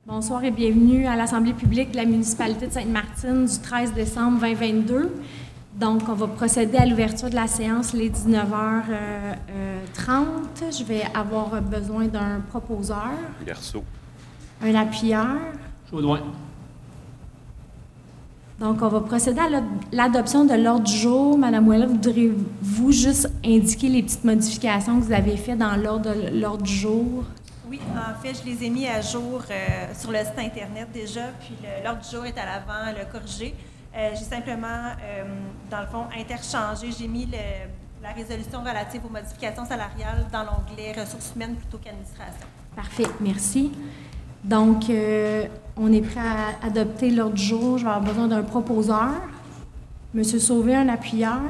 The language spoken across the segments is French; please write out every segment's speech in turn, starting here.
Bonsoir et bienvenue à l'Assemblée publique de la municipalité de Sainte-Martine du 13 décembre 2022. Donc, on va procéder à l'ouverture de la séance les 19h30. Je vais avoir besoin d'un proposeur. Garceau. Un appuyeur. Chaudouin. Donc, on va procéder à l'adoption de l'ordre du jour. Madame Ouellet, voudriez-vous juste indiquer les petites modifications que vous avez faites dans l'ordre du jour? Oui, en fait, je les ai mis à jour sur le site Internet déjà, puis l'ordre du jour est à l'avant, le corrigé. J'ai simplement, dans le fond, interchangé. J'ai mis la résolution relative aux modifications salariales dans l'onglet ressources humaines plutôt qu'administration. Parfait, merci. Donc, on est prêt à adopter l'ordre du jour. Je vais avoir besoin d'un proposeur. Monsieur Sauvé, un appuyeur.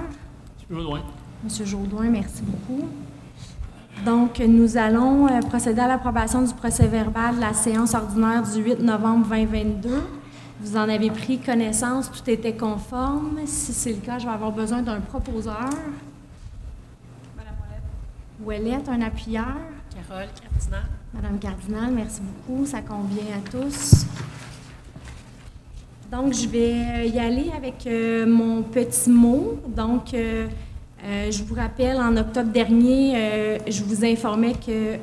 Chaudouin. Monsieur Jourdouin, merci beaucoup. Donc, nous allons procéder à l'approbation du procès-verbal de la séance ordinaire du 8 novembre 2022. Vous en avez pris connaissance, tout était conforme. Si c'est le cas, je vais avoir besoin d'un proposeur. Madame Ouellette, un appuyeur. Carole Cardinal. Madame Cardinal, merci beaucoup. Ça convient à tous. Donc, je vais y aller avec mon petit mot. Donc, je vous rappelle, en octobre dernier, je vous informais que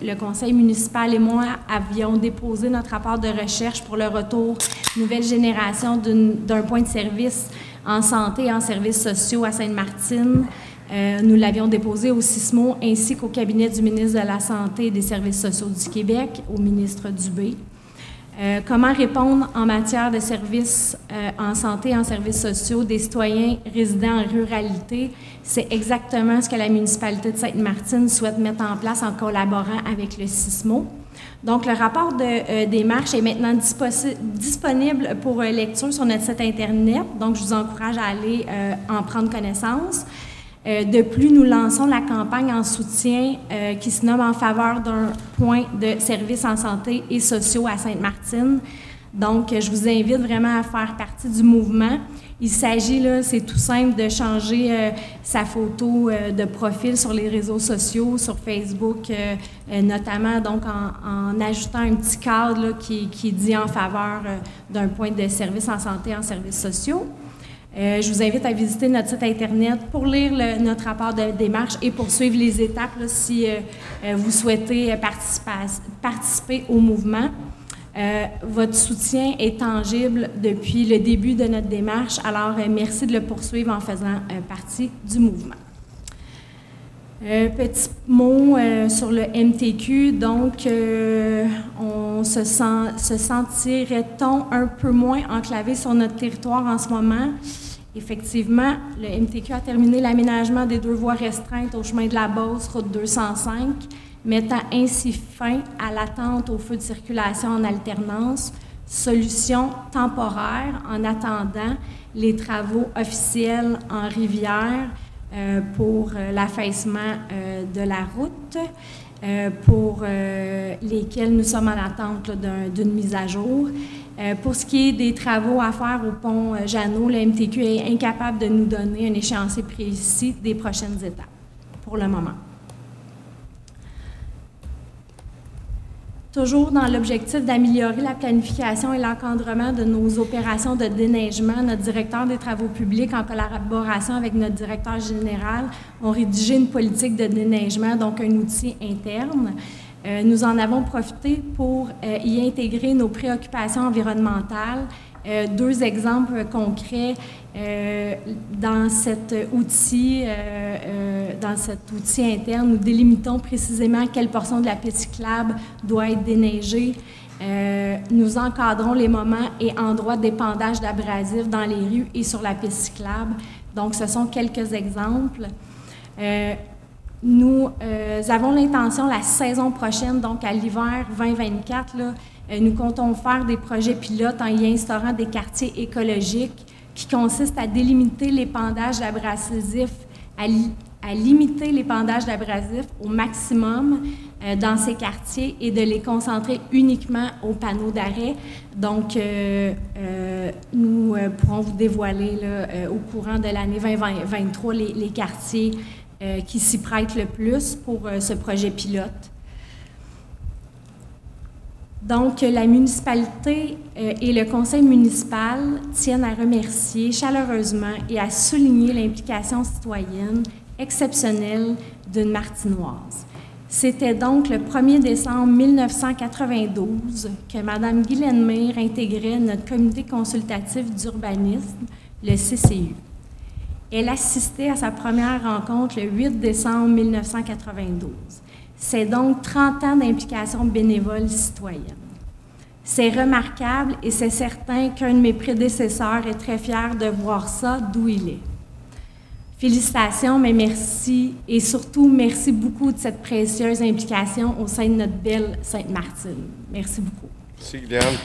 le conseil municipal et moi avions déposé notre rapport de recherche pour le retour nouvelle génération d'un point de service en santé et en services sociaux à Sainte-Martine. Nous l'avions déposé au CISMO ainsi qu'au cabinet du ministre de la Santé et des Services sociaux du Québec, au ministre Dubé. Comment répondre en matière de services en santé et en services sociaux des citoyens résidant en ruralité? C'est exactement ce que la municipalité de Sainte-Martine souhaite mettre en place en collaborant avec le CISMO. Donc, le rapport de démarche est maintenant disponible pour lecture sur notre site Internet. Donc, je vous encourage à aller en prendre connaissance. De plus, nous lançons la campagne en soutien qui se nomme « En faveur d'un point de service en santé et sociaux à Sainte-Martine ». Donc, je vous invite vraiment à faire partie du mouvement. Il s'agit, là, c'est tout simple, de changer sa photo de profil sur les réseaux sociaux, sur Facebook, notamment donc en ajoutant un petit cadre là, qui dit « En faveur d'un point de service en santé et en services sociaux ». Je vous invite à visiter notre site Internet pour lire notre rapport de démarche et pour suivre les étapes là, si vous souhaitez participer au mouvement. Votre soutien est tangible depuis le début de notre démarche, alors merci de le poursuivre en faisant partie du mouvement. Petit mot sur le MTQ, donc se sentirait-on un peu moins enclavé sur notre territoire en ce moment? Effectivement, le MTQ a terminé l'aménagement des 2 voies restreintes au chemin de la Beauce, route 205, mettant ainsi fin à l'attente aux feux de circulation en alternance, solution temporaire en attendant les travaux officiels en rivière pour l'affaissement de la route, pour lesquels nous sommes en attente d'une mise à jour. Pour ce qui est des travaux à faire au pont Jeannot, le MTQ est incapable de nous donner un échéancier précis des prochaines étapes, pour le moment. Toujours dans l'objectif d'améliorer la planification et l'encadrement de nos opérations de déneigement, notre directeur des travaux publics, en collaboration avec notre directeur général, ont rédigé une politique de déneigement, donc un outil interne. Nous en avons profité pour y intégrer nos préoccupations environnementales. 2 exemples concrets dans cet outil interne. Nous délimitons précisément quelle portion de la piste cyclable doit être déneigée. Nous encadrons les moments et endroits d'épandage d'abrasifs dans les rues et sur la piste cyclable. Donc, ce sont quelques exemples. Nous avons l'intention, la saison prochaine, donc à l'hiver 2024, là, nous comptons faire des projets pilotes en y instaurant des quartiers écologiques qui consistent à délimiter l'épandage d'abrasifs, à limiter l'épandage d'abrasifs au maximum dans ces quartiers et de les concentrer uniquement aux panneaux d'arrêt. Donc, nous pourrons vous dévoiler là, au courant de l'année 2023 les quartiers qui s'y prêtent le plus pour ce projet pilote. Donc, la municipalité et le conseil municipal tiennent à remercier chaleureusement et à souligner l'implication citoyenne exceptionnelle d'une Martinoise. C'était donc le 1er décembre 1992 que Mme Guylaine Mire intégrait notre comité consultatif d'urbanisme, le CCU. Elle assistait à sa première rencontre le 8 décembre 1992. C'est donc 30 ans d'implication bénévole citoyenne. C'est remarquable et c'est certain qu'un de mes prédécesseurs est très fier de voir ça d'où il est. Félicitations, mais merci et surtout merci beaucoup de cette précieuse implication au sein de notre belle Sainte-Martine. Merci beaucoup. Merci, Guylaine.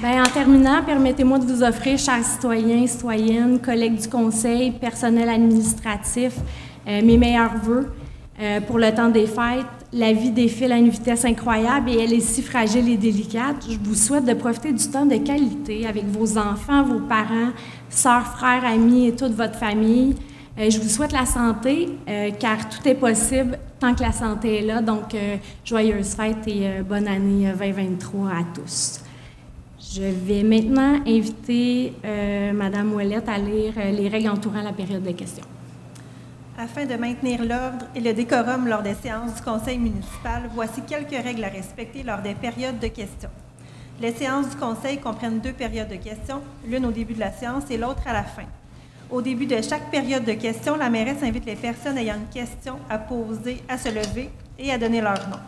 Bien, en terminant, permettez-moi de vous offrir, chers citoyens, citoyennes, collègues du conseil, personnel administratif, mes meilleurs vœux pour le temps des fêtes. La vie défile à une vitesse incroyable et elle est si fragile et délicate. Je vous souhaite de profiter du temps de qualité avec vos enfants, vos parents, sœurs, frères, amis et toute votre famille. Je vous souhaite la santé, car tout est possible tant que la santé est là. Donc, joyeuses fêtes et bonne année 2023 à tous. Je vais maintenant inviter Mme Ouellette à lire les règles entourant la période de questions. Afin de maintenir l'ordre et le décorum lors des séances du conseil municipal, voici quelques règles à respecter lors des périodes de questions. Les séances du conseil comprennent 2 périodes de questions, l'une au début de la séance et l'autre à la fin. Au début de chaque période de questions, la mairesse invite les personnes ayant une question à poser à se lever et à donner leur nom.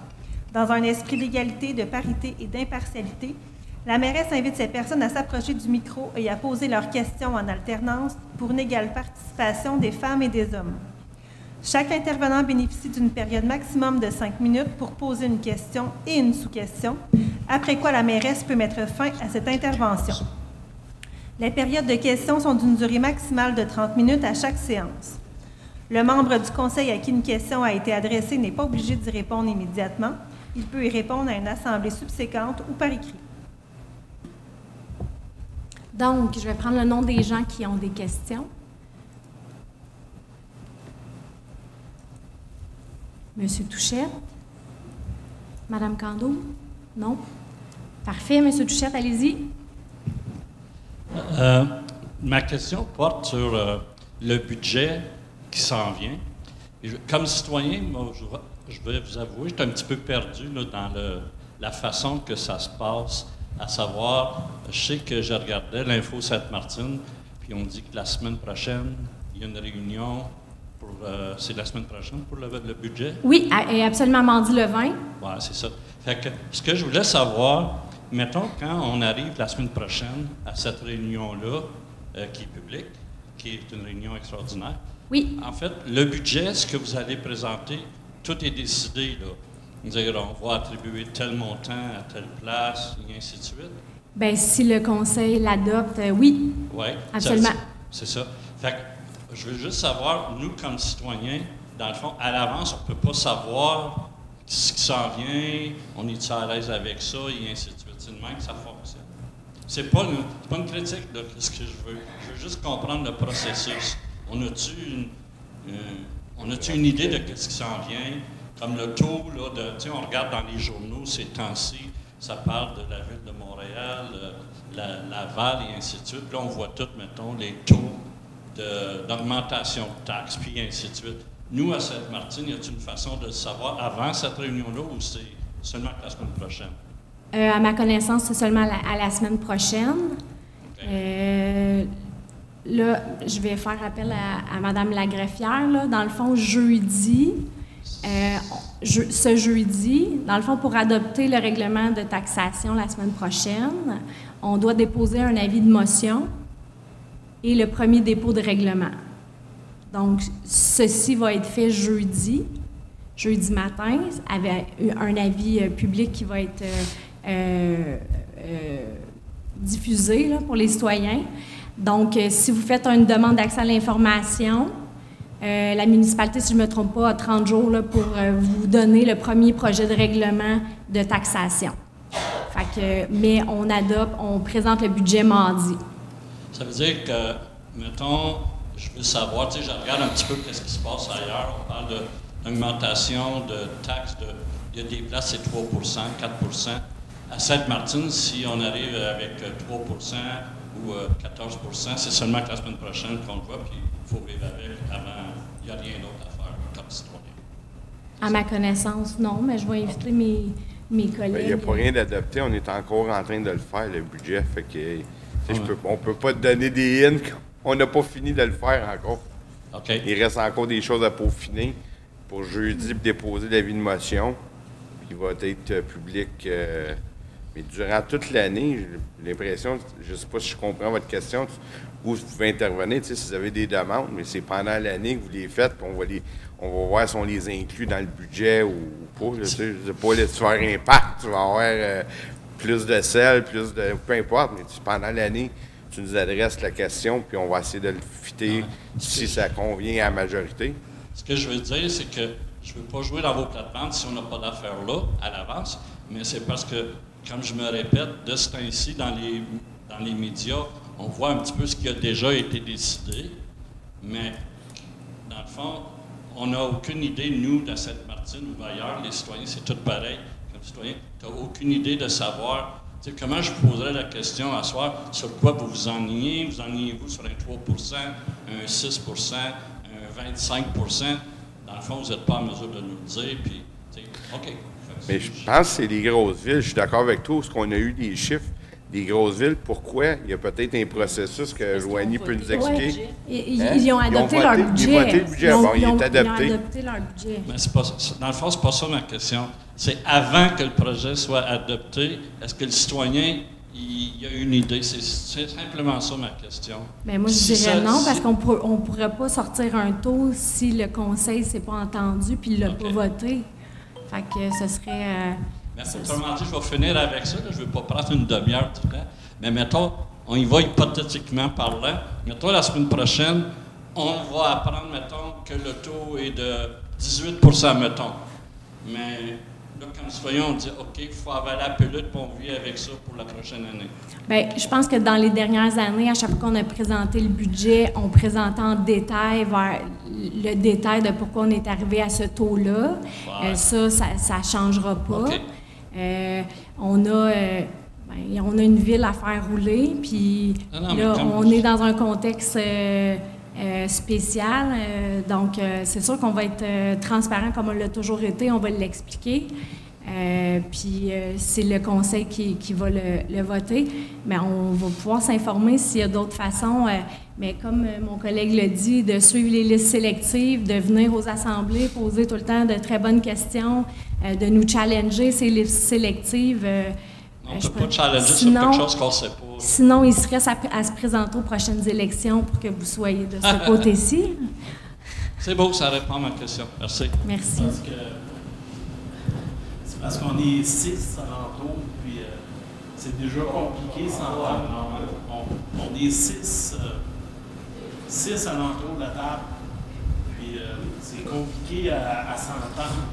Dans un esprit d'égalité, de parité et d'impartialité, la mairesse invite ces personnes à s'approcher du micro et à poser leurs questions en alternance pour une égale participation des femmes et des hommes. Chaque intervenant bénéficie d'une période maximum de 5 minutes pour poser une question et une sous-question, après quoi la mairesse peut mettre fin à cette intervention. Les périodes de questions sont d'une durée maximale de 30 minutes à chaque séance. Le membre du conseil à qui une question a été adressée n'est pas obligé d'y répondre immédiatement. Il peut y répondre à une assemblée subséquente ou par écrit. Donc, je vais prendre le nom des gens qui ont des questions. Monsieur Touchette? Madame Cando? Non? Parfait, Monsieur Touchette, allez-y. Ma question porte sur le budget qui s'en vient. Comme citoyen, moi, je vais vous avouer, je suis un petit peu perdu là, dans la façon que ça se passe. À savoir, je sais que je regardais l'Info Sainte-Martine, puis on dit que la semaine prochaine, il y a une réunion pour... c'est la semaine prochaine pour le budget? Oui, et absolument mardi le 20. Oui, c'est ça. Fait que ce que je voulais savoir, mettons, quand on arrive la semaine prochaine à cette réunion-là, qui est publique, qui est une réunion extraordinaire, oui. En fait, le budget, ce que vous allez présenter, tout est décidé, là. Dire, on va attribuer tel montant à telle place, et ainsi de suite. Bien, si le conseil l'adopte, oui. Oui, absolument. C'est ça. Fait que je veux juste savoir, nous, comme citoyens, dans le fond, à l'avance, on ne peut pas savoir ce qui s'en vient, on est à l'aise avec ça, et ainsi de suite. C'est de même que ça fonctionne. C'est pas une critique de ce que je veux. Je veux juste comprendre le processus. On a-tu une idée de ce qui s'en vient? Comme le taux, là, on regarde dans les journaux ces temps-ci, ça parle de la ville de Montréal, Laval et ainsi de suite. Puis là, on voit tout, mettons, les taux d'augmentation de taxes, puis ainsi de suite. Nous, à Sainte-Martine, y a-t-il une façon de le savoir avant cette réunion-là ou c'est seulement la semaine prochaine? À ma connaissance, c'est seulement à la semaine prochaine. Okay. Là, je vais faire appel à Mme la greffière. Là. Dans le fond, jeudi... ce jeudi, dans le fond, pour adopter le règlement de taxation la semaine prochaine, on doit déposer un avis de motion et le premier dépôt de règlement. Donc, ceci va être fait jeudi matin, avec un avis public qui va être diffusé là, pour les citoyens. Donc, si vous faites une demande d'accès à l'information, la municipalité, si je ne me trompe pas, a 30 jours là, pour vous donner le premier projet de règlement de taxation. Fait que, mais on présente le budget mardi. Ça veut dire que, mettons, je veux savoir, tu sais, je regarde un petit peu ce qui se passe ailleurs. On parle augmentation de taxes, il y a des places, c'est 3 4 À Sainte-Martine, si on arrive avec 3 ou 14 c'est seulement que la semaine prochaine qu'on le voit, puis il faut vivre avec. Avant, il n'y a rien d'autre à faire comme citoyen. À ma connaissance, non, mais je vais inviter mes collègues. Il n'y a pas rien d'adopté, on est encore en train de le faire, le budget. Fait que, on ne peut pas te donner des hints, on n'a pas fini de le faire encore. OK. Il reste encore des choses à peaufiner pour jeudi déposer l'avis de motion. Puis il va être public. Mais durant toute l'année, j'ai l'impression, je ne sais pas si je comprends votre question, où vous pouvez intervenir, si vous avez des demandes, mais c'est pendant l'année que vous les faites, puis on va voir si on les inclut dans le budget ou pas. Je ne sais pas, là, tu vas avoir impact, tu vas avoir plus de sel, plus de... peu importe, mais pendant l'année, tu nous adresses la question, puis on va essayer de le fitter si ça convient à la majorité. Ce que je veux dire, c'est que je ne veux pas jouer dans vos plates-bandes si on n'a pas d'affaires là, à l'avance, mais c'est parce que, comme je me répète, de ce temps-ci, dans les médias, on voit un petit peu ce qui a déjà été décidé, mais dans le fond, on n'a aucune idée, nous, dans Sainte-Martine ou ailleurs, les citoyens, c'est tout pareil. Comme citoyen, tu n'as aucune idée de savoir, comment je poserais la question à soir, sur quoi vous vous ennuyez? Vous ennuyez-vous sur un 3 un 6 un 25 Dans le fond, vous n'êtes pas en mesure de nous le dire, puis, OK. Mais je pense que c'est les grosses villes. Je suis d'accord avec toi, parce qu'on a eu des chiffres des grosses villes. Pourquoi? Il y a peut-être un processus que Joanie peut nous expliquer. Ils ont adopté leur budget. Ils ont voté le budget. Bon, il est adopté. Ils ont adopté leur budget. Mais dans le fond, c'est pas ça ma question. C'est avant que le projet soit adopté, est-ce que le citoyen, il a une idée? C'est simplement ça ma question. Bien, moi, je dirais non, parce qu'on ne pourrait pas sortir un taux si le conseil ne s'est pas entendu puis il ne l'a pas voté. Fait que ce serait... Mais autrement dit, je vais finir avec ça. Là. Je ne veux pas prendre une demi-heure tout le temps. Mais mettons, on y va hypothétiquement parlant. Mettons, la semaine prochaine, on va apprendre, mettons, que le taux est de 18 mettons. Mais là, comme citoyen, on dit, OK, il faut avaler la pilule, puis on vit avec ça pour la prochaine année. Bien, je pense que dans les dernières années, à chaque fois qu'on a présenté le budget, on présentait en détail vers le détail de pourquoi on est arrivé à ce taux-là. Ouais. Ça ne changera pas. Okay. On a une ville à faire rouler, puis là, on est dans un contexte spécial. Donc, c'est sûr qu'on va être transparent comme on l'a toujours été, on va l'expliquer. Puis c'est le conseil qui va le voter. Mais on va pouvoir s'informer s'il y a d'autres façons. Mais comme mon collègue l'a dit, de suivre les listes sélectives, de venir aux assemblées, poser tout le temps de très bonnes questions, de nous challenger ces listes sélectives. On ne peut pas challenger sur quelque chose qu'on ne sait pas. Sinon, il serait à se présenter aux prochaines élections pour que vous soyez de ce côté-ci. C'est beau, ça répond à ma question. Merci. Merci. Parce qu'on est 6 alentours, puis c'est déjà compliqué s'entendre. On est 6 alentours de la table, puis c'est compliqué à s'entendre.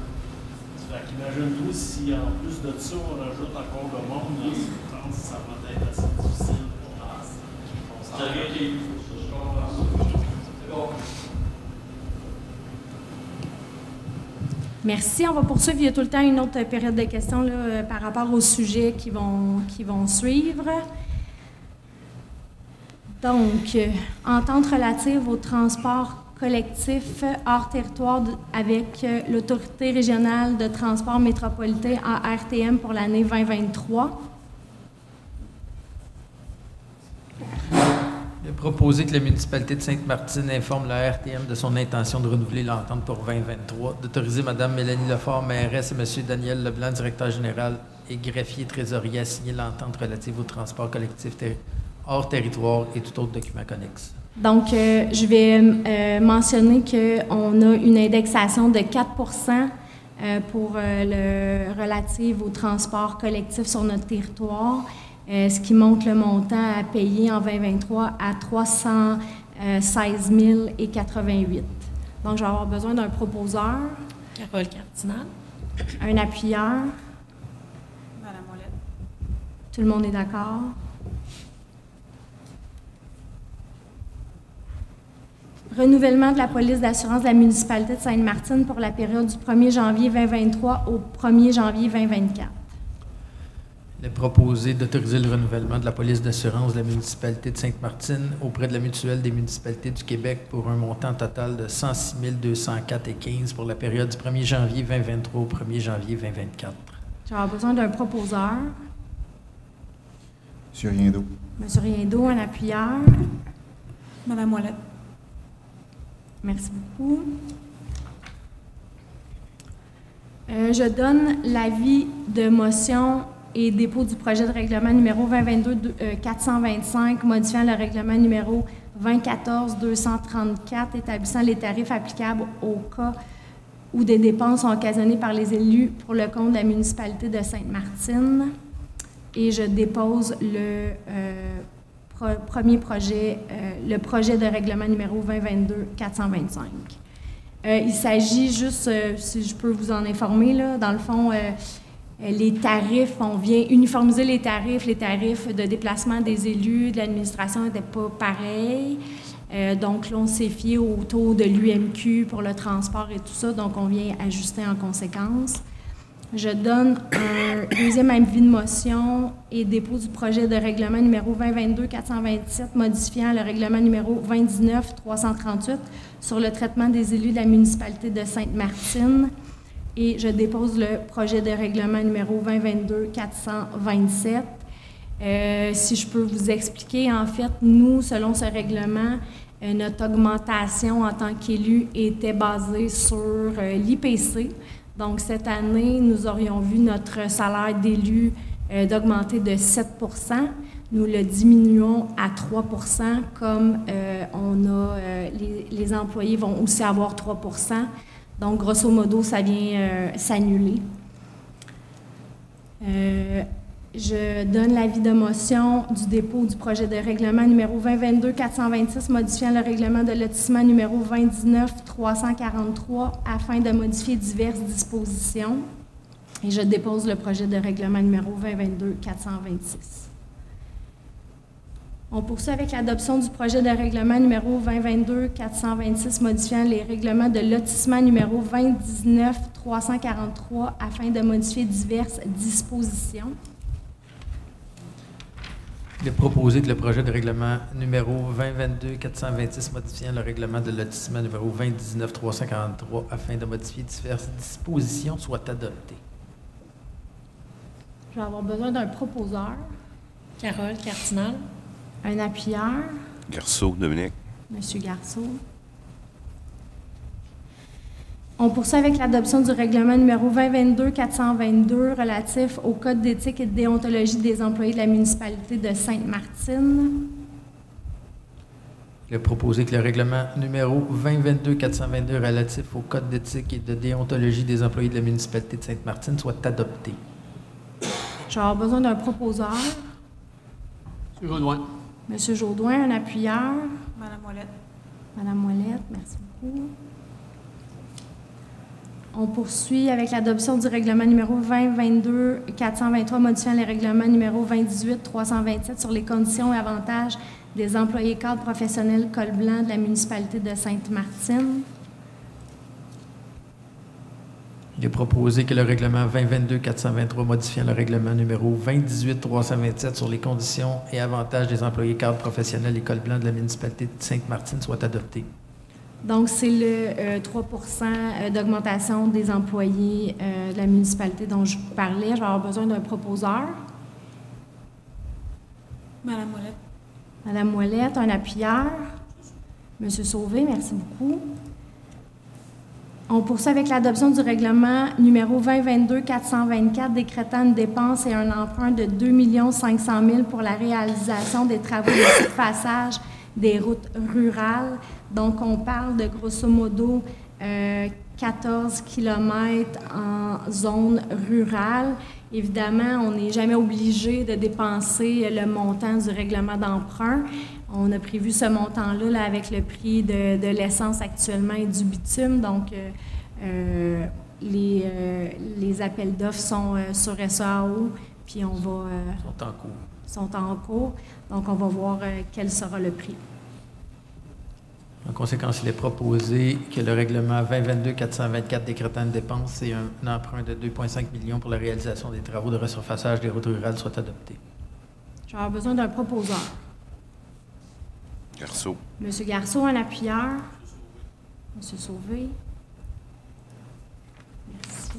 Fait qu'imagine-toi si en plus de ça, on rajoute encore le monde, là, je pense que ça va être assez difficile pour Merci. On va poursuivre. Il y a tout le temps une autre période de questions là, par rapport aux sujets qui vont suivre. Donc, entente relative au transport collectif hors territoire avec l'Autorité régionale de transport métropolitain en RTM pour l'année 2023. Il est proposé que la municipalité de Sainte-Martine informe la RTM de son intention de renouveler l'entente pour 2023, d'autoriser Mme Mélanie Lefort, mairesse, et M. Daniel Leblanc, directeur général et greffier trésorier, à signer l'entente relative au transport collectif hors territoire et tout autre document connexe. Donc, je vais mentionner qu'on a une indexation de 4 pour le relative au transport collectif sur notre territoire, ce qui monte le montant à payer en 2023 à 316 088. Donc, je vais avoir besoin d'un proposeur. Carole Cardinal. Un appuyeur. Madame Ouellette. Tout le monde est d'accord? Renouvellement de la police d'assurance de la municipalité de Sainte-Martine pour la période du 1er janvier 2023 au 1er janvier 2024. Il est proposé d'autoriser le renouvellement de la police d'assurance de la municipalité de Sainte-Martine auprès de la Mutuelle des municipalités du Québec pour un montant total de 106 204,15 pour la période du 1er janvier 2023 au 1er janvier 2024. J'aurai besoin d'un proposeur. M. Riendo. M. Riendo, un appuyeur. Madame Ouellette. Merci beaucoup. Je donne l'avis de motion et dépôt du projet de règlement numéro 2022-425, modifiant le règlement numéro 2014-234, établissant les tarifs applicables au cas où des dépenses sont occasionnées par les élus pour le compte de la municipalité de Sainte-Martine. Et je dépose le premier projet, le projet de règlement numéro 2022-425. Il s'agit juste, si je peux vous en informer, là, dans le fond, les tarifs, on vient uniformiser les tarifs de déplacement des élus, de l'administration n'étaient pas pareils. Donc là, on s'est fié au taux de l'UMQ pour le transport et tout ça, donc on vient ajuster en conséquence. Je donne un deuxième avis de motion et dépôt du projet de règlement numéro 2022-427, modifiant le règlement numéro 2019-338 sur le traitement des élus de la municipalité de Sainte-Martine. Et je dépose le projet de règlement numéro 2022-427. Si je peux vous expliquer, en fait, nous, selon ce règlement, notre augmentation en tant qu'élu était basée sur l'IPC. Donc, cette année, nous aurions vu notre salaire d'élu d'augmenter de 7 %. Nous le diminuons à 3 %, comme les employés vont aussi avoir 3 %. Donc, grosso modo, ça vient s'annuler. Je donne l'avis de motion du dépôt du projet de règlement numéro 2022-426, modifiant le règlement de lotissement numéro 2019-343 afin de modifier diverses dispositions. Et je dépose le projet de règlement numéro 2022-426. On poursuit avec l'adoption du projet de règlement numéro 2022-426, modifiant les règlements de lotissement numéro 2019-343 afin de modifier diverses dispositions. Il est proposé que le projet de règlement numéro 2022-426, modifiant le règlement de lotissement numéro 2019-343 afin de modifier diverses dispositions, soit adopté. Je vais avoir besoin d'un proposeur. Carole Cardinal. Un appuyeur. Garceau, Dominique. Monsieur Garceau. On poursuit avec l'adoption du règlement numéro 2022-422 relatif au Code d'éthique et de déontologie des employés de la municipalité de Sainte-Martine. Il est proposé que le règlement numéro 2022-422 relatif au Code d'éthique et de déontologie des employés de la municipalité de Sainte-Martine soit adopté. Je vais avoir besoin d'un proposeur. M. Jodoin. Monsieur Jodoin, un appuyeur. Madame Ouellette. Madame Ouellette, merci beaucoup. On poursuit avec l'adoption du règlement numéro 2022-423, modifiant les règlements numéro 2018-327 sur les conditions et avantages des employés cadres professionnels col blanc de la municipalité de Sainte-Martine. Il est proposé que le règlement 2022-423, modifiant le règlement numéro 2018-327 sur les conditions et avantages des employés cadres professionnels et col blanc de la municipalité de Sainte-Martine soit adopté. Donc, c'est le 3 % d'augmentation des employés de la municipalité dont je vous parlais. Je vais avoir besoin d'un proposeur. Madame Ouellette. Madame Ouellette, un appuyeur. Monsieur Sauvé, merci beaucoup. On poursuit avec l'adoption du règlement numéro 2022-424 décrétant une dépense et un emprunt de 2 500 000 pour la réalisation des travaux de surfaçage des routes rurales. Donc, on parle de grosso modo 14 km en zone rurale. Évidemment, on n'est jamais obligé de dépenser le montant du règlement d'emprunt. On a prévu ce montant-là là, avec le prix de l'essence actuellement et du bitume. Donc, les appels d'offres sont sur SAO, puis on va... sont en cours. Donc, on va voir quel sera le prix. En conséquence, il est proposé que le règlement 2022-424 décrétant une dépense et un emprunt de 2,5 millions pour la réalisation des travaux de resurfaçage des routes rurales soit adopté. Je vais avoir besoin d'un proposeur. Garceau. Monsieur Garceau, un appuyeur. Monsieur Sauvé. Merci.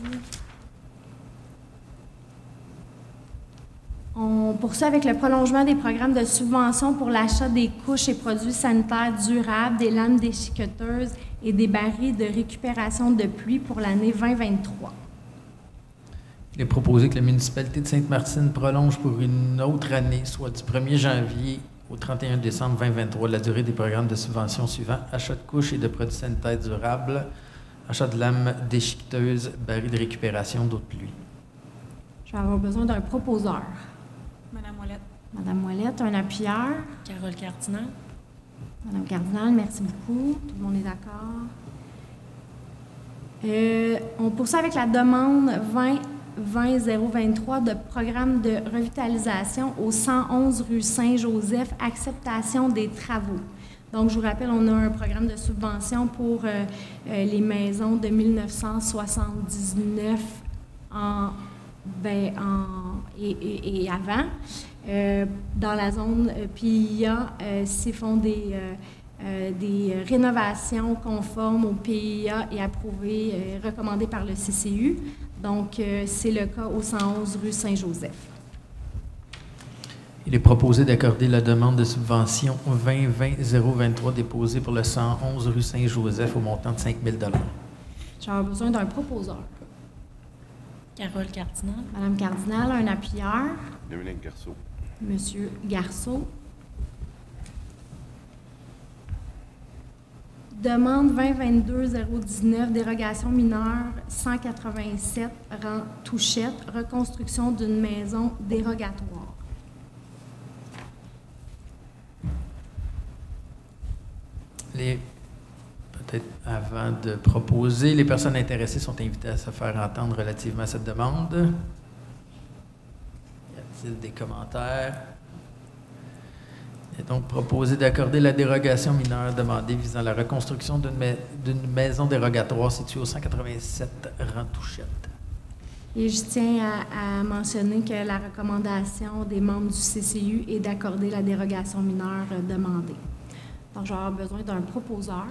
On poursuit avec le prolongement des programmes de subvention pour l'achat des couches et produits sanitaires durables, des lames déchiqueteuses et des barils de récupération de pluie pour l'année 2023. Il est proposé que la municipalité de Sainte-Martine prolonge pour une autre année, soit du 1er janvier au 31 décembre 2023, la durée des programmes de subvention suivants: achat de couches et de produits sanitaires durables, achat de lames déchiqueteuses, barils de récupération d'eau de pluie. Je vais avoir besoin d'un proposeur. Madame Ouellette. Madame Ouellette, un appuyeur. Carole Cardinal. Madame Cardinal, merci beaucoup. Tout le monde est d'accord. On poursuit avec la demande 20-023 de programme de revitalisation au 111 rue Saint-Joseph, acceptation des travaux. Donc, je vous rappelle, on a un programme de subvention pour les maisons de 1979 et avant. Dans la zone PIA, s'y font des rénovations conformes au PIA et approuvées, recommandées par le CCU. Donc, c'est le cas au 111 rue Saint-Joseph. Il est proposé d'accorder la demande de subvention 20-023 déposée pour le 111 rue Saint-Joseph au montant de 5 000 $. J'aurais besoin d'un proposeur. Carole Cardinal. Madame Cardinal, un appuyeur. Dominique Garceau. Monsieur Garceau. Demande 2022-019, dérogation mineure 187, rang Touchette, reconstruction d'une maison dérogatoire. Peut-être avant de proposer, les personnes intéressées sont invitées à se faire entendre relativement à cette demande. Y a-t-il des commentaires? Il est donc proposé d'accorder la dérogation mineure demandée visant la reconstruction d'une maison dérogatoire située au 187 rang Touchette. Et je tiens à mentionner que la recommandation des membres du CCU est d'accorder la dérogation mineure demandée. Donc, je vais avoir besoin d'un proposeur.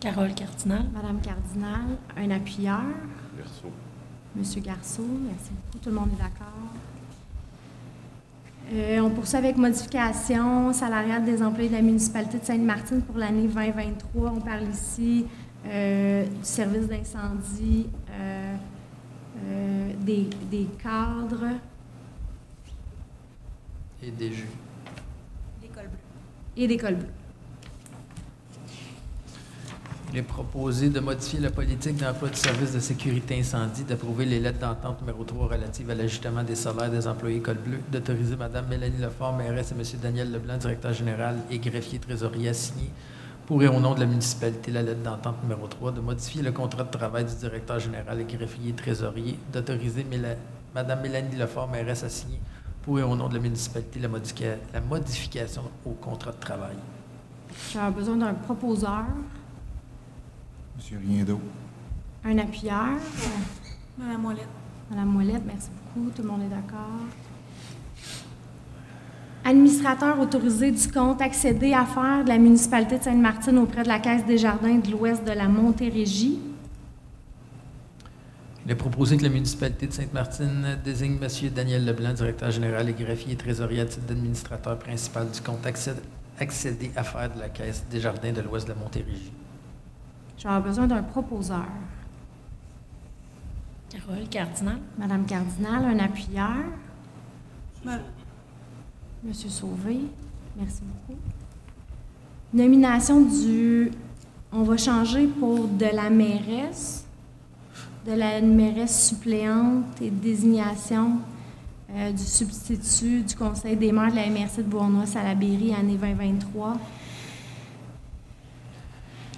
Carole Cardinal. Madame Cardinal, un appuyeur. Garceau. Monsieur Garceau, merci beaucoup. Tout le monde est d'accord. On poursuit avec modification salariale des employés de la municipalité de Sainte-Martine pour l'année 2023. On parle ici du service d'incendie, des cadres. Et des jus. Des cols bleus. Et des cols bleus. Il est proposé de modifier la politique d'emploi du service de sécurité incendie, d'approuver les lettres d'entente numéro 3 relatives à l'ajustement des salaires des employés col bleu, d'autoriser Mme Mélanie Lefort, mairesse, et M. Daniel Leblanc, directeur général et greffier trésorier, à signer pour et au nom de la municipalité la lettre d'entente numéro 3, de modifier le contrat de travail du directeur général et greffier trésorier, d'autoriser Mme Mélanie Lefort, mairesse, à signer pour et au nom de la municipalité la modification au contrat de travail. J'aurais besoin d'un proposeur. Monsieur Riendeau. Un appuyeur. Madame Ouellette. Madame Ouellette, merci beaucoup. Tout le monde est d'accord. Administrateur autorisé du compte accéder à faire de la municipalité de Sainte-Martine auprès de la Caisse des Jardins de l'Ouest de la Montérégie. Il est proposé que la municipalité de Sainte-Martine désigne M. Daniel Leblanc, directeur général et greffier et trésorier à titre d'administrateur principal du compte accéder à faire de la Caisse des Jardins de l'Ouest de la Montérégie. J'aurais besoin d'un proposeur. Carole Cardinal. Madame Cardinal, un appuyeur. Monsieur Sauvé, merci beaucoup. Nomination du... On va changer pour de la mairesse suppléante et désignation du substitut du Conseil des maires de la MRC de Bournois-Salaberry, année 2023.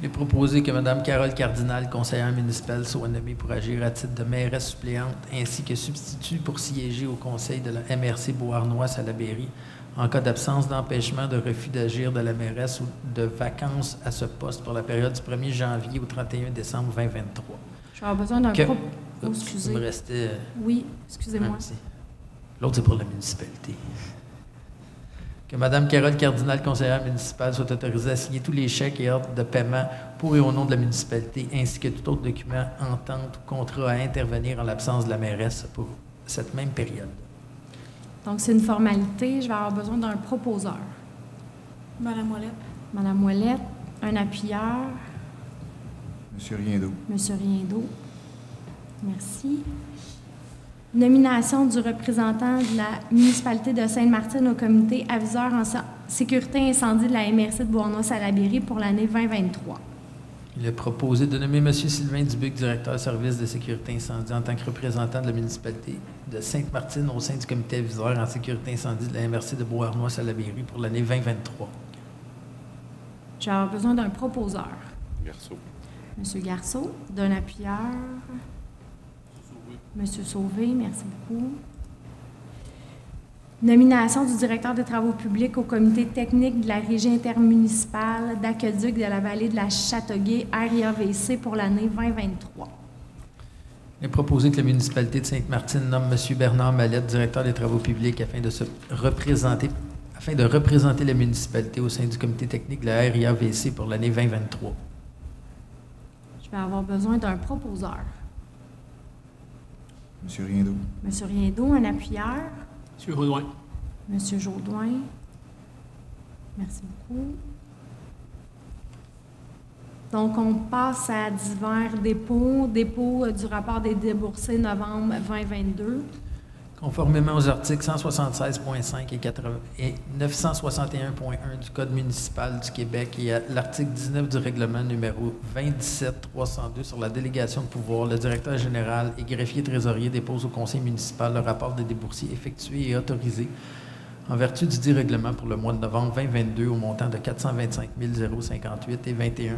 Il est proposé que Mme Carole Cardinal, conseillère municipale, soit nommée pour agir à titre de mairesse suppléante ainsi que substitut pour siéger au conseil de la MRC Beauharnois-Salaberry en cas d'absence d'empêchement, de refus d'agir de la mairesse ou de vacances à ce poste pour la période du 1er janvier au 31 décembre 2023. Je vais avoir besoin d'un Que- Oh, excusez. Il me restait Oui, un excusez-moi. petit. L'autre, c'est pour la municipalité. Que Mme Carole Cardinal, conseillère municipale, soit autorisée à signer tous les chèques et ordres de paiement pour et au nom de la municipalité, ainsi que tout autre document, entente ou contrat à intervenir en l'absence de la mairesse pour cette même période. Donc, c'est une formalité. Je vais avoir besoin d'un proposeur. Madame Ouellette. Madame Ouellette, un appuyeur. Monsieur Riendeau. Monsieur Riendeau. Merci. Nomination du représentant de la municipalité de Sainte-Martine au comité aviseur en sécurité incendie de la MRC de Beauharnois-Salaberry pour l'année 2023. Il est proposé de nommer M. Sylvain Dubuc, directeur service de sécurité incendie, en tant que représentant de la municipalité de Sainte-Martine au sein du comité aviseur en sécurité incendie de la MRC de Beauharnois-Salaberry pour l'année 2023. Je vais avoir besoin d'un proposeur. Garceau. Monsieur Garceau, d'un appuyeur. Monsieur Sauvé, merci beaucoup. Nomination du directeur des travaux publics au comité technique de la régie intermunicipale d'aqueduc de la vallée de la Châteauguay, RIAVC, pour l'année 2023. Il est proposé que la municipalité de Sainte-Martine nomme M. Bernard Mallette, directeur des travaux publics, afin de représenter la municipalité au sein du comité technique de la RIAVC pour l'année 2023. Je vais avoir besoin d'un proposeur. Monsieur Riendeau. Monsieur Riendeau, un appuyeur. Monsieur Roudoin. Monsieur Jaudoin. Merci beaucoup. Donc, on passe à divers dépôts. Dépôt du rapport des déboursés novembre 2022. Conformément aux articles 176.5 et 961.1 du Code municipal du Québec et à l'article 19 du règlement numéro 27302 sur la délégation de pouvoir, le directeur général et greffier trésorier dépose au conseil municipal le rapport des déboursés effectués et autorisés en vertu du dit règlement pour le mois de novembre 2022 au montant de 425 058 et 21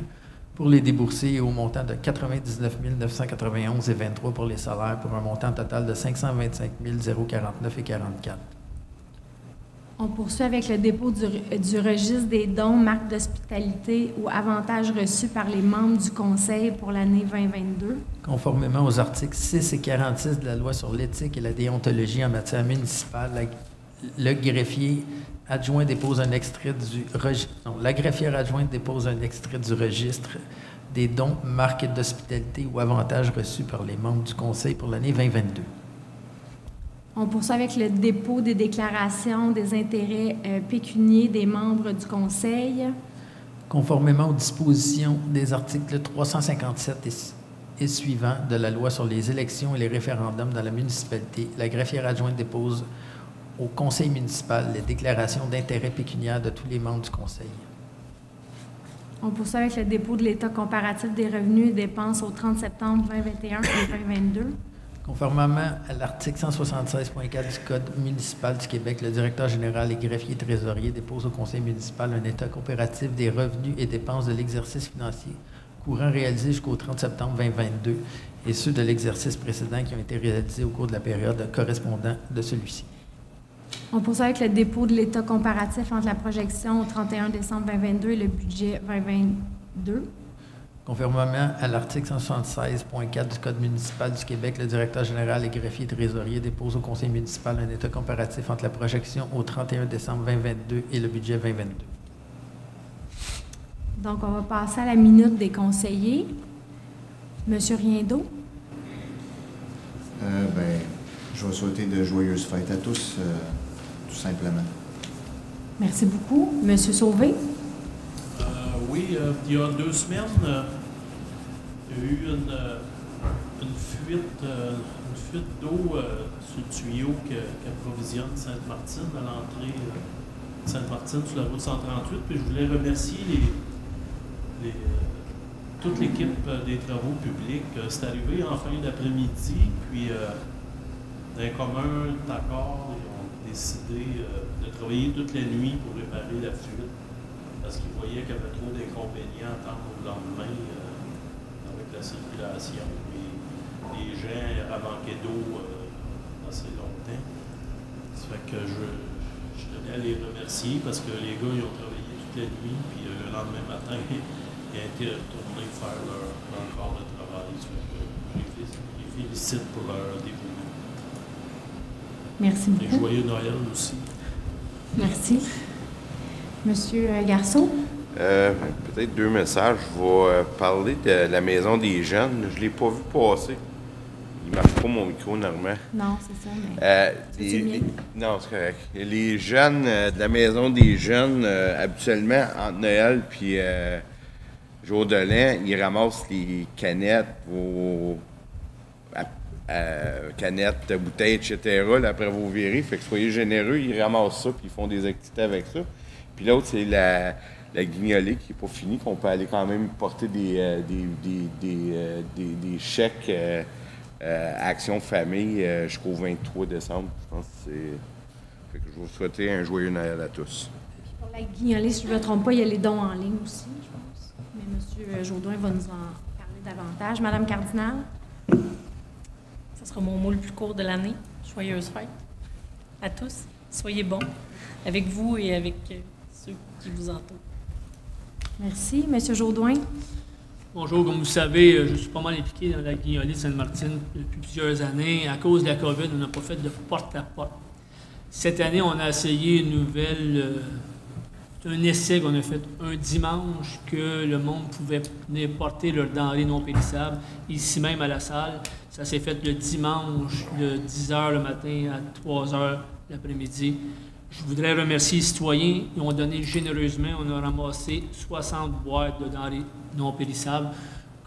pour les déboursés et au montant de 99 991 et 23 pour les salaires, pour un montant total de 525 049 et 44. On poursuit avec le dépôt du registre des dons, marques d'hospitalité ou avantages reçus par les membres du conseil pour l'année 2022. Conformément aux articles 6 et 46 de la loi sur l'éthique et la déontologie en matière municipale, le greffier adjoint dépose un extrait du registre. La greffière adjointe dépose un extrait du registre des dons, marques d'hospitalité ou avantages reçus par les membres du conseil pour l'année 2022. On poursuit avec le dépôt des déclarations des intérêts pécuniers des membres du conseil. Conformément aux dispositions des articles 357 et suivants de la loi sur les élections et les référendums dans la municipalité, la greffière adjointe dépose au conseil municipal les déclarations d'intérêt pécuniaire de tous les membres du conseil. On poursuit avec le dépôt de l'état comparatif des revenus et dépenses au 30 septembre 2021 et 2022. Conformément à l'article 176.4 du Code municipal du Québec, le directeur général et greffier trésorier dépose au conseil municipal un état comparatif des revenus et dépenses de l'exercice financier courant réalisé jusqu'au 30 septembre 2022 et ceux de l'exercice précédent qui ont été réalisés au cours de la période correspondant de celui-ci. On poursuit avec le dépôt de l'état comparatif entre la projection au 31 décembre 2022 et le budget 2022. Conformément à l'article 176.4 du Code municipal du Québec, le directeur général et greffier trésorier dépose au conseil municipal un état comparatif entre la projection au 31 décembre 2022 et le budget 2022. Donc, on va passer à la minute des conseillers. Monsieur Riendeau. Je vais souhaiter de joyeuses fêtes à tous, tout simplement. Merci beaucoup. Monsieur Sauvé. Oui, il y a 2 semaines, il y a eu une fuite d'eau sur le tuyau qu'approvisionne Sainte-Martine à l'entrée de Sainte-Martine sur la route 138. Puis je voulais remercier toute l'équipe des travaux publics. C'est arrivé en fin d'après-midi, puis d'un commun accord, ils ont décidé de travailler toute la nuit pour réparer la fuite parce qu'ils voyaient qu'il y avait trop d'inconvénients à attendre au lendemain avec la circulation. Et les gens manquaient d'eau assez longtemps. Ça fait que je tenais à les remercier parce que les gars, ils ont travaillé toute la nuit, puis le lendemain matin, ils ont été retournés faire leur corps de travail. Je les félicite pour leur dévouement. Merci Et beaucoup. joyeux Noël aussi. Merci. Monsieur Garceau? Peut-être 2 messages. Je vais parler de la maison des jeunes. Je ne l'ai pas vu passer. Il ne marche pas mon micro, normalement. Non, c'est ça, mais... Non, c'est correct. Les jeunes de la maison des jeunes, habituellement, entre Noël puis jour de l'an, ils ramassent les canettes, canettes, bouteilles, etc. Là, après vos virées. Fait que soyez généreux, ils ramassent ça puis ils font des activités avec ça. Puis l'autre, c'est la guignolée qui n'est pas finie, qu'on peut aller quand même porter des chèques Action Famille jusqu'au 23 décembre. Je pense que c'est... Fait que je vous souhaite un joyeux Noël à tous. Puis pour la guignolée, si je ne me trompe pas, il y a les dons en ligne aussi, je pense. Mais M. Jourdain va nous en parler davantage. Madame Cardinal? Ce sera mon mot le plus court de l'année. Joyeuse fête à tous. Soyez bons avec vous et avec ceux qui vous entourent. Merci. M. Jourdain? Bonjour, comme vous savez, je suis pas mal impliqué dans la guignolée de Sainte-Martine depuis plusieurs années. À cause de la COVID, on n'a pas fait de porte-à-porte. Cette année, on a essayé une nouvelle, un essai qu'on a fait un dimanche, que le monde pouvait venir porter leurs denrées non périssables, ici même à la salle. Ça s'est fait le dimanche de 10h le matin à 3h l'après-midi. Je voudrais remercier les citoyens. Ils ont donné généreusement. On a ramassé 60 boîtes de denrées non périssables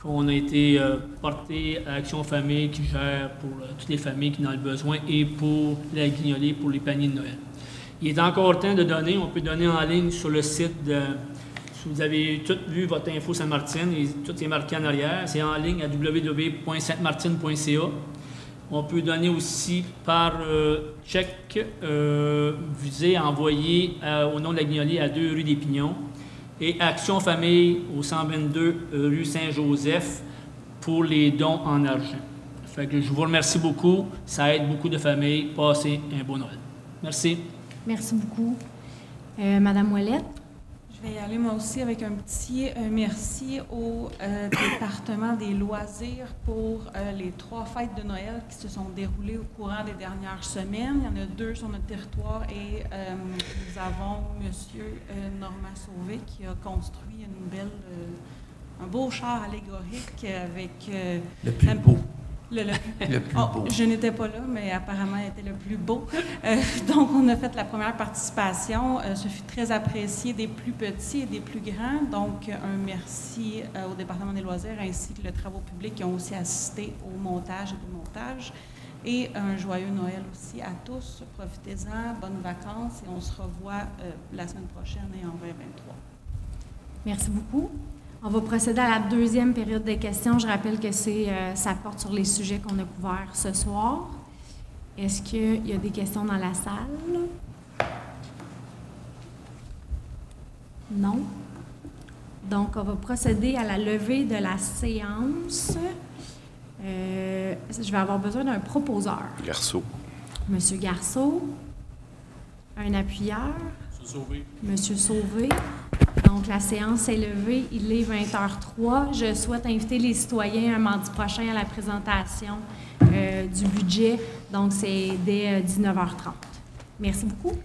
qu'on a été portées à Action Famille qui gère pour toutes les familles qui en ont le besoin et pour la guignolée, pour les paniers de Noël. Il est encore temps de donner. On peut donner en ligne sur le site de... Si vous avez tout vu votre info Sainte-Martine, tout est marqué en arrière. C'est en ligne à www.saintemartine.ca. On peut donner aussi par chèque visé envoyé au nom de la guignolée à 2 rue des Pignons et Action Famille au 122 rue Saint-Joseph pour les dons en argent. Fait que je vous remercie beaucoup. Ça aide beaucoup de familles. Passez un bon Noël. Merci. Merci beaucoup. Madame Ouellette? Je vais y aller moi aussi avec un petit merci au département des loisirs pour les 3 fêtes de Noël qui se sont déroulées au courant des dernières semaines. Il y en a 2 sur notre territoire et nous avons M. Normand Sauvé qui a construit un beau char allégorique avec... le plus beau. Le plus beau. Je n'étais pas là, mais apparemment, il était le plus beau. Donc, on a fait la première participation. Ce fut très apprécié des plus petits et des plus grands. Donc, un merci au département des loisirs ainsi que le travaux publics qui ont aussi assisté au montage et démontage. Et un joyeux Noël aussi à tous. Profitez-en, bonnes vacances et on se revoit la semaine prochaine et en 2023. Merci beaucoup. On va procéder à la 2e période de questions. Je rappelle que ça porte sur les sujets qu'on a couverts ce soir. Est-ce qu'il y a des questions dans la salle? Non. Donc, on va procéder à la levée de la séance. Je vais avoir besoin d'un proposeur. Garceau. Monsieur Garceau. Un appuyeur. Monsieur Sauvé. Monsieur Sauvé. Donc, la séance est levée. Il est 20h03. Je souhaite inviter les citoyens un mardi prochain à la présentation du budget. Donc, c'est dès 19h30. Merci beaucoup.